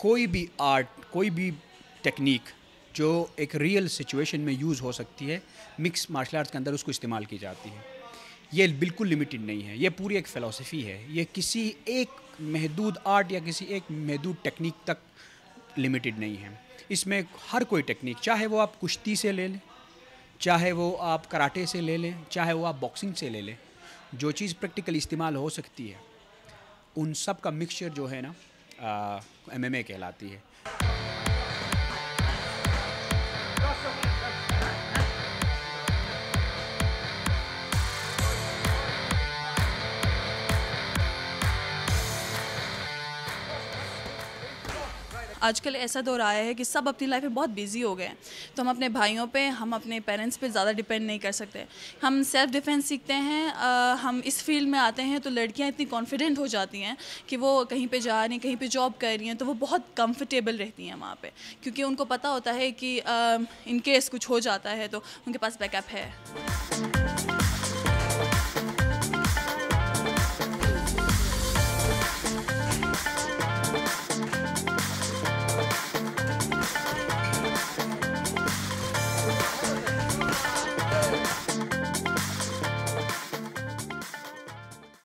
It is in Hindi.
कोई भी आर्ट, कोई भी टेक्निक जो एक रियल सिचुएशन में यूज़ हो सकती है, मिक्स मार्शल आर्ट्स के अंदर उसको इस्तेमाल की जाती है। ये बिल्कुल लिमिटेड नहीं है, ये पूरी एक फ़िलॉसफी है। ये किसी एक महदूद आर्ट या किसी एक महदूद टेक्निक तक लिमिटेड नहीं है। इसमें हर कोई टेक्निक, चाहे वो आप कुश्ती से ले लें, चाहे वो आप कराटे से ले लें, चाहे वो आप बॉक्सिंग से ले लें, जो चीज़ प्रैक्टिकली इस्तेमाल हो सकती है, उन सब का मिक्सचर जो है ना MMA कहलाती है। आजकल ऐसा दौर आया है कि सब अपनी लाइफ में बहुत बिजी हो गए हैं, तो हम अपने भाइयों पे, हम अपने पेरेंट्स पे ज़्यादा डिपेंड नहीं कर सकते। हम सेल्फ डिफेंस सीखते हैं। हम इस फील्ड में आते हैं तो लड़कियां इतनी कॉन्फिडेंट हो जाती हैं कि वो कहीं पे जा रही हैं, कहीं पे जॉब कर रही हैं, तो वो बहुत कंफर्टेबल रहती हैं वहाँ पे, क्योंकि उनको पता होता है कि इन केस कुछ हो जाता है तो उनके पास बैकअप है।